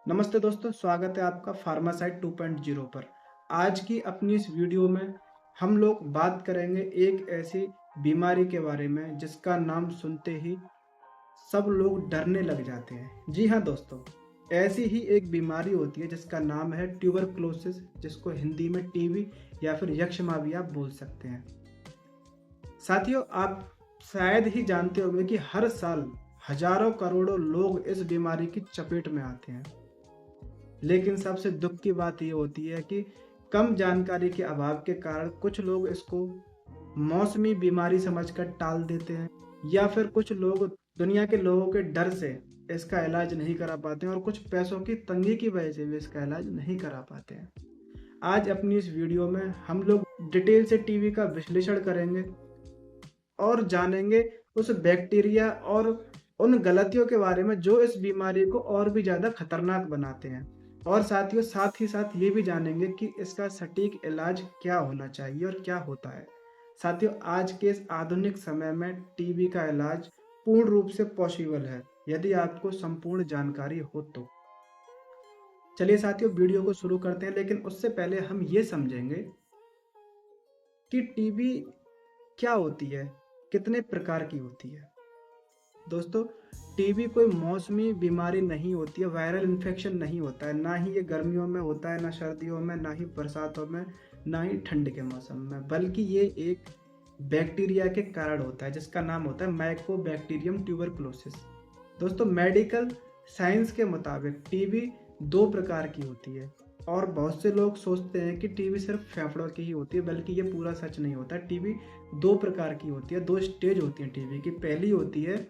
नमस्ते दोस्तों, स्वागत है आपका फार्मासाइट 2.0 पर। आज की अपनी इस वीडियो में हम लोग बात करेंगे एक ऐसी बीमारी के बारे में जिसका नाम सुनते ही सब लोग डरने लग जाते हैं। जी हाँ दोस्तों, ऐसी ही एक बीमारी होती है जिसका नाम है ट्यूबरक्लोसिस, जिसको हिंदी में टीबी या फिर यक्ष्मा भी आप बोल सकते हैं। साथियों, आप शायद ही जानते होंगे कि हर साल हजारों करोड़ों लोग इस बीमारी की चपेट में आते हैं। लेकिन सबसे दुख की बात ये होती है कि कम जानकारी के अभाव के कारण कुछ लोग इसको मौसमी बीमारी समझकर टाल देते हैं, या फिर कुछ लोग दुनिया के लोगों के डर से इसका इलाज नहीं करा पाते हैं और कुछ पैसों की तंगी की वजह से भी इसका इलाज नहीं करा पाते हैं। आज अपनी इस वीडियो में हम लोग डिटेल से टीबी का विश्लेषण करेंगे और जानेंगे उस बैक्टीरिया और उन गलतियों के बारे में जो इस बीमारी को और भी ज़्यादा खतरनाक बनाते हैं। और साथियों, साथ ही साथ ये भी जानेंगे कि इसका सटीक इलाज क्या होना चाहिए और क्या होता है। साथियों, आज के इस आधुनिक समय में टीबी का इलाज पूर्ण रूप से पॉसिबल है, यदि आपको संपूर्ण जानकारी हो तो। चलिए साथियों, वीडियो को शुरू करते हैं, लेकिन उससे पहले हम ये समझेंगे कि टीबी क्या होती है, कितने प्रकार की होती है। दोस्तों, टीबी कोई मौसमी बीमारी नहीं होती है, वायरल इन्फेक्शन नहीं होता है। ना ही ये गर्मियों में होता है, ना सर्दियों में, ना ही बरसातों में, ना ही ठंड के मौसम में, बल्कि ये एक बैक्टीरिया के कारण होता है जिसका नाम होता है माइकोबैक्टीरियम ट्यूबरक्लोसिस। दोस्तों, मेडिकल साइंस के मुताबिक टीबी दो प्रकार की होती है और बहुत से लोग सोचते हैं कि टीबी सिर्फ फेफड़ों की ही होती है, बल्कि ये पूरा सच नहीं होता। टीबी दो प्रकार की होती है, दो स्टेज होती है टीबी की। पहली होती है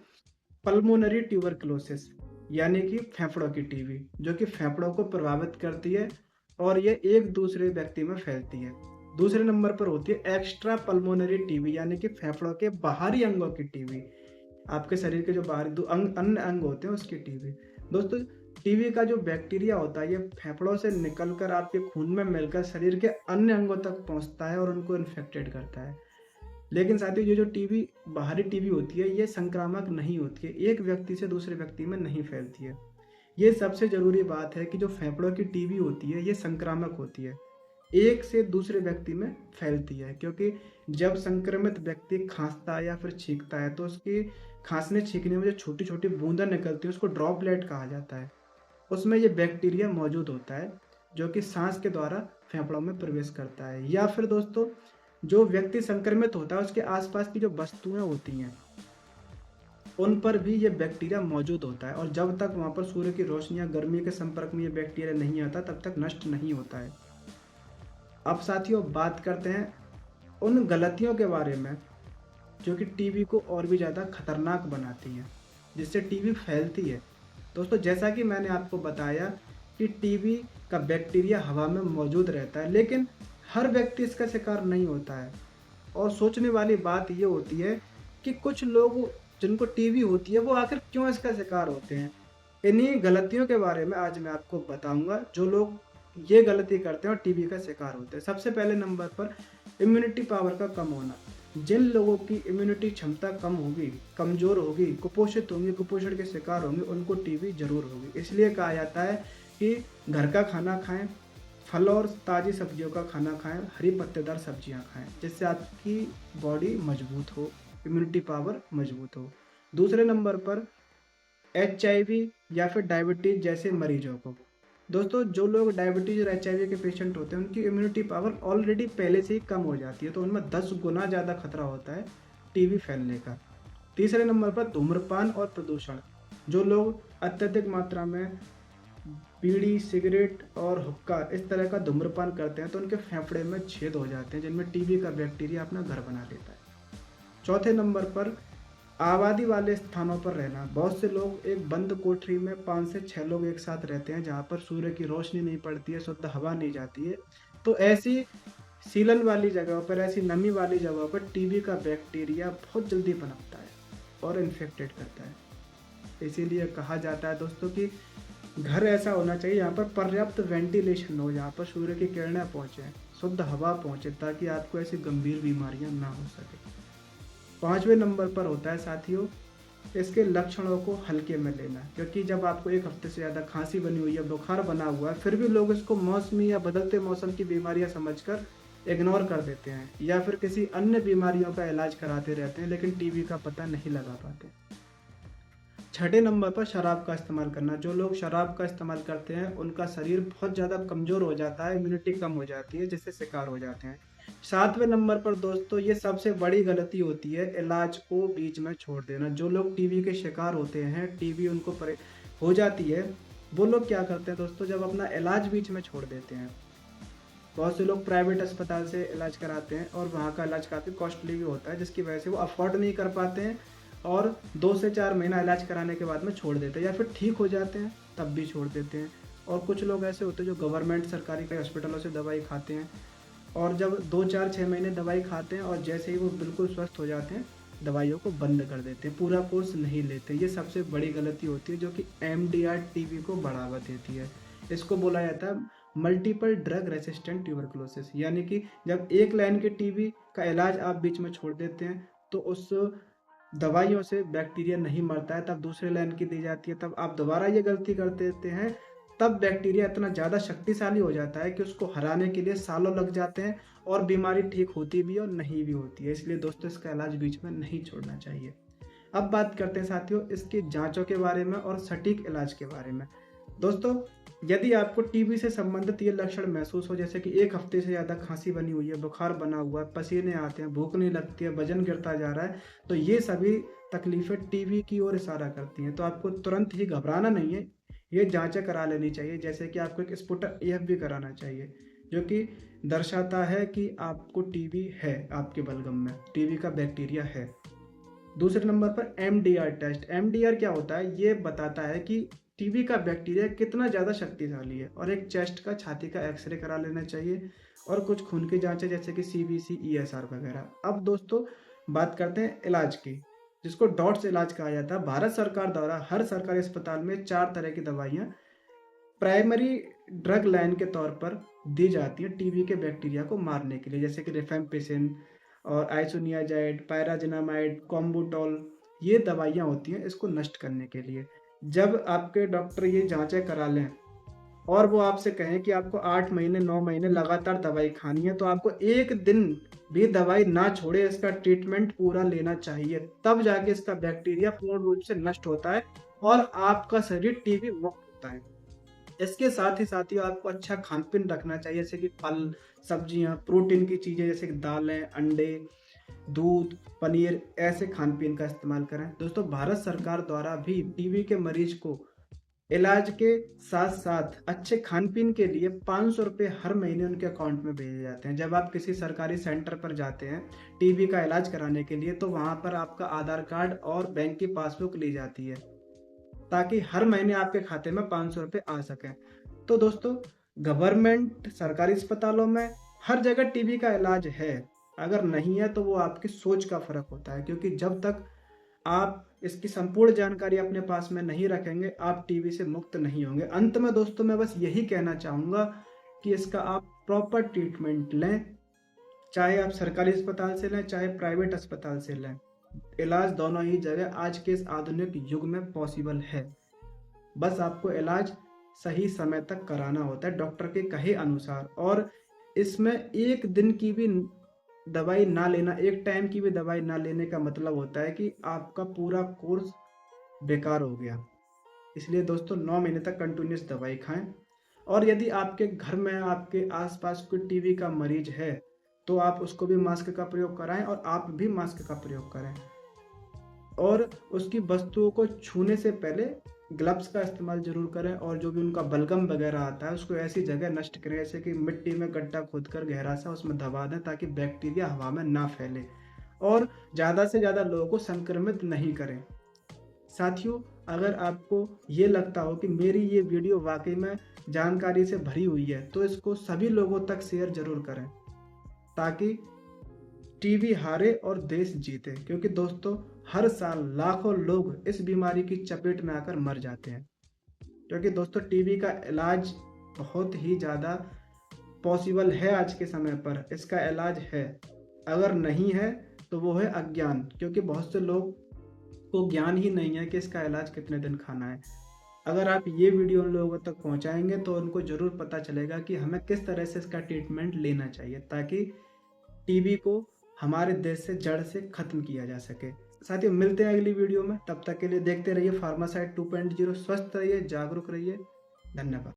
पल्मोनरी ट्यूबरक्लोसिस, यानी कि फेफड़ों की टीबी, जो कि फेफड़ों को प्रभावित करती है और ये एक दूसरे व्यक्ति में फैलती है। दूसरे नंबर पर होती है एक्स्ट्रा पल्मोनरी टीबी, यानी कि फेफड़ों के बाहरी अंगों की टीबी, आपके शरीर के जो बाहरी अन्य अंग होते हैं उसकी टीबी। दोस्तों, टीबी का जो बैक्टीरिया होता है ये फेफड़ों से निकलकर आपके खून में मिलकर शरीर के अन्य अंगों तक पहुंचता है और उनको इन्फेक्टेड करता है। लेकिन साथियों, ये जो टीबी बाहरी टीबी होती है ये संक्रामक नहीं होती है, एक व्यक्ति से दूसरे व्यक्ति में नहीं फैलती है। ये सबसे जरूरी बात है कि जो फेफड़ों की टीबी होती है ये संक्रामक होती है, एक से दूसरे व्यक्ति में फैलती है, क्योंकि जब संक्रमित व्यक्ति खांसता है या फिर छींकता है तो उसकी खांसने छींकने में जो छोटी छोटी बूंदा निकलती है उसको ड्रॉपलेट कहा जाता है। उसमें ये बैक्टीरिया मौजूद होता है जो कि सांस के द्वारा फेफड़ों में प्रवेश करता है। या फिर दोस्तों, जो व्यक्ति संक्रमित होता है उसके आसपास की जो वस्तुएं होती हैं उन पर भी ये बैक्टीरिया मौजूद होता है, और जब तक वहाँ पर सूर्य की रोशनी या गर्मी के संपर्क में ये बैक्टीरिया नहीं आता तब तक नष्ट नहीं होता है। अब साथियों, बात करते हैं उन गलतियों के बारे में जो कि टीबी को और भी ज़्यादा खतरनाक बनाती हैं, जिससे टीबी फैलती है। दोस्तों, जैसा कि मैंने आपको बताया कि टीबी का बैक्टीरिया हवा में मौजूद रहता है, लेकिन हर व्यक्ति इसका शिकार नहीं होता है। और सोचने वाली बात ये होती है कि कुछ लोग जिनको टीबी होती है वो आखिर क्यों इसका शिकार होते हैं। इन्हीं गलतियों के बारे में आज मैं आपको बताऊंगा जो लोग ये गलती करते हैं और टीबी का शिकार होते हैं। सबसे पहले नंबर पर इम्यूनिटी पावर का कम होना। जिन लोगों की इम्यूनिटी क्षमता कम होगी, कमज़ोर होगी, कुपोषित होंगे, कुपोषण के शिकार होंगे, उनको टीबी जरूर होगी। इसलिए कहा जाता है कि घर का खाना खाएं, फल और ताज़ी सब्जियों का खाना खाएं, हरी पत्तेदार सब्जियां खाएं, जिससे आपकी बॉडी मजबूत हो, इम्यूनिटी पावर मजबूत हो। दूसरे नंबर पर HIV या फिर डायबिटीज़ जैसे मरीजों को। दोस्तों, जो लोग डायबिटीज़ और HIV के पेशेंट होते हैं उनकी इम्यूनिटी पावर ऑलरेडी पहले से ही कम हो जाती है, तो उनमें 10 गुना ज़्यादा खतरा होता है टीबी फैलने का। तीसरे नंबर पर धूम्रपान और प्रदूषण। जो लोग अत्यधिक मात्रा में बीड़ी, सिगरेट और हुक्का इस तरह का धूम्रपान करते हैं तो उनके फेफड़े में छेद हो जाते हैं जिनमें टीबी का बैक्टीरिया अपना घर बना लेता है। चौथे नंबर पर आबादी वाले स्थानों पर रहना। बहुत से लोग एक बंद कोठरी में 5 से 6 लोग एक साथ रहते हैं जहाँ पर सूर्य की रोशनी नहीं पड़ती है, शुद्ध हवा नहीं जाती है। तो ऐसी सीलन वाली जगहों पर, ऐसी नमी वाली जगहों पर टीबी का बैक्टीरिया बहुत जल्दी पनपता है और इन्फेक्टेड करता है। इसीलिए कहा जाता है दोस्तों कि घर ऐसा होना चाहिए यहाँ पर पर्याप्त वेंटिलेशन हो, जहाँ पर सूर्य की किरणें पहुँचे, शुद्ध हवा पहुँचे, ताकि आपको ऐसी गंभीर बीमारियाँ ना हो सके। पांचवें नंबर पर होता है साथियों इसके लक्षणों को हल्के में लेना, क्योंकि जब आपको 1 हफ्ते से ज़्यादा खांसी बनी हुई है, बुखार बना हुआ है, फिर भी लोग इसको मौसमी या बदलते मौसम की बीमारियां समझकर इग्नोर कर देते हैं या फिर किसी अन्य बीमारियों का इलाज कराते रहते हैं, लेकिन टीबी का पता नहीं लगा पाते। छठे नंबर पर शराब का इस्तेमाल करना। जो लोग शराब का इस्तेमाल करते हैं उनका शरीर बहुत ज़्यादा कमज़ोर हो जाता है, इम्यूनिटी कम हो जाती है, जिससे शिकार हो जाते हैं। सातवें नंबर पर दोस्तों ये सबसे बड़ी गलती होती है, इलाज को बीच में छोड़ देना। जो लोग टीबी के शिकार होते हैं, टीबी उनको हो जाती है, वो लोग क्या करते हैं दोस्तों, जब अपना इलाज बीच में छोड़ देते हैं। बहुत से लोग प्राइवेट अस्पताल से इलाज कराते हैं और वहाँ का इलाज काफ़ी कॉस्टली भी होता है, जिसकी वजह से वो अफोर्ड नहीं कर पाते हैं और 2 से 4 महीना इलाज कराने के बाद में छोड़ देते हैं, या फिर ठीक हो जाते हैं तब भी छोड़ देते हैं। और कुछ लोग ऐसे होते हैं जो गवर्नमेंट सरकारी के हॉस्पिटलों से दवाई खाते हैं और जब 2, 4, 6 महीने दवाई खाते हैं और जैसे ही वो बिल्कुल स्वस्थ हो जाते हैं, दवाइयों को बंद कर देते हैं, पूरा कोर्स नहीं लेते। ये सबसे बड़ी गलती होती है जो कि MDR टीबी को बढ़ावा देती है। इसको बोला जाता है मल्टीपल ड्रग रेसिस्टेंट ट्यूबरकुलोसिस, यानी कि जब एक लाइन के टीबी का इलाज आप बीच में छोड़ देते हैं तो उस दवाइयों से बैक्टीरिया नहीं मरता है, तब दूसरे लाइन की दी जाती है, तब आप दोबारा ये गलती कर देते हैं, तब बैक्टीरिया इतना ज़्यादा शक्तिशाली हो जाता है कि उसको हराने के लिए सालों लग जाते हैं और बीमारी ठीक होती भी और नहीं भी होती है। इसलिए दोस्तों इसका इलाज बीच में नहीं छोड़ना चाहिए। अब बात करते हैं साथियों इसकी जांचों के बारे में और सटीक इलाज के बारे में। दोस्तों यदि आपको टीबी से संबंधित ये लक्षण महसूस हो, जैसे कि 1 हफ्ते से ज़्यादा खांसी बनी हुई है, बुखार बना हुआ है, पसीने आते हैं, भूख नहीं लगती है, वजन गिरता जा रहा है, तो ये सभी तकलीफ़ें टीबी की ओर इशारा करती हैं। तो आपको तुरंत ही घबराना नहीं है, ये जांचें करा लेनी चाहिए। जैसे कि आपको एक स्पुटर AF भी कराना चाहिए, जो कि दर्शाता है कि आपको टीबी है, आपके बलगम में टीबी का बैक्टीरिया है। दूसरे नंबर पर MDR टेस्ट। MDR क्या होता है, ये बताता है कि टीबी का बैक्टीरिया कितना ज़्यादा शक्तिशाली है। और एक चेस्ट का, छाती का एक्सरे करा लेना चाहिए और कुछ खून की जांचें जैसे कि CBC ESR वगैरह। अब दोस्तों बात करते हैं इलाज की, जिसको डॉट्स इलाज कहा जाता है। भारत सरकार द्वारा हर सरकारी अस्पताल में 4 तरह की दवाइयाँ प्राइमरी ड्रग लाइन के तौर पर दी जाती है टीबी के बैक्टीरिया को मारने के लिए, जैसे कि रिफेम्पिसिन और आइसोनियाजाइड, पायराजिनामाइड, कॉम्बुटोल, ये दवाइयाँ होती हैं इसको नष्ट करने के लिए। जब आपके डॉक्टर ये जांचें करा लें और वो आपसे कहें कि आपको 8 महीने 9 महीने लगातार दवाई खानी है, तो आपको एक दिन भी दवाई ना छोड़े इसका ट्रीटमेंट पूरा लेना चाहिए, तब जाके इसका बैक्टीरिया पूर्ण रूप से नष्ट होता है और आपका शरीर टीबी मुक्त होता है। इसके साथ ही आपको अच्छा खान-पीन रखना चाहिए, जैसे कि फल, सब्जियाँ, प्रोटीन की चीज़ें जैसे कि दालें, अंडे, दूध, पनीर, ऐसे खान-पीन का इस्तेमाल करें। दोस्तों भारत सरकार द्वारा भी टीबी के मरीज को इलाज के साथ-साथ अच्छे खान-पीन के लिए ₹500 हर महीने उनके अकाउंट में भेजे जाते हैं। जब आप किसी सरकारी सेंटर पर जाते हैं टीबी का इलाज कराने के लिए, तो वहाँ पर आपका आधार कार्ड और बैंक की पासबुक ली जाती है, ताकि हर महीने आपके खाते में ₹500 आ सकें। तो दोस्तों गवर्नमेंट सरकारी अस्पतालों में हर जगह टीबी का इलाज है, अगर नहीं है तो वो आपकी सोच का फ़र्क होता है, क्योंकि जब तक आप इसकी संपूर्ण जानकारी अपने पास में नहीं रखेंगे, आप टीबी से मुक्त नहीं होंगे। अंत में दोस्तों मैं बस यही कहना चाहूँगा कि इसका आप प्रॉपर ट्रीटमेंट लें, चाहे आप सरकारी अस्पताल से लें, चाहे प्राइवेट अस्पताल से लें। इलाज दोनों ही जगह आज के इस आधुनिक युग में पॉसिबल है। बस आपको इलाज सही समय तक कराना होता है डॉक्टर के कहे अनुसार, और इसमें एक दिन की भी दवाई ना लेना, एक टाइम की भी दवाई ना लेने का मतलब होता है कि आपका पूरा कोर्स बेकार हो गया। इसलिए दोस्तों 9 महीने तक कंटिन्यूस दवाई खाएं। और यदि आपके घर में आपके आसपास कोई टीबी का मरीज है तो आप उसको भी मास्क का प्रयोग कराएं और आप भी मास्क का प्रयोग करें, और उसकी वस्तुओं को छूने से पहले ग्लव्स का इस्तेमाल जरूर करें, और जो भी उनका बलगम वगैरह आता है उसको ऐसी जगह नष्ट करें जैसे कि मिट्टी में गड्ढा खोदकर गहरा सा उसमें दबा दें, ताकि बैक्टीरिया हवा में ना फैले और ज़्यादा से ज़्यादा लोगों को संक्रमित नहीं करें। साथियों अगर आपको ये लगता हो कि मेरी ये वीडियो वाकई में जानकारी से भरी हुई है, तो इसको सभी लोगों तक शेयर जरूर करें, ताकि टीबी हारे और देश जीते। क्योंकि दोस्तों हर साल लाखों लोग इस बीमारी की चपेट में आकर मर जाते हैं, क्योंकि दोस्तों टीबी का इलाज बहुत ही ज़्यादा पॉसिबल है आज के समय पर, इसका इलाज है। अगर नहीं है तो वो है अज्ञान, क्योंकि बहुत से लोग को ज्ञान ही नहीं है कि इसका इलाज कितने दिन खाना है। अगर आप ये वीडियो उन लोगों तक पहुंचाएंगे तो उनको ज़रूर पता चलेगा कि हमें किस तरह से इसका ट्रीटमेंट लेना चाहिए, ताकि टीबी को हमारे देश से जड़ से ख़त्म किया जा सके। साथियों, मिलते हैं अगली वीडियो में। तब तक के लिए देखते रहिए फार्मासाइट 2.0। स्वस्थ रहिए, जागरूक रहिए। धन्यवाद।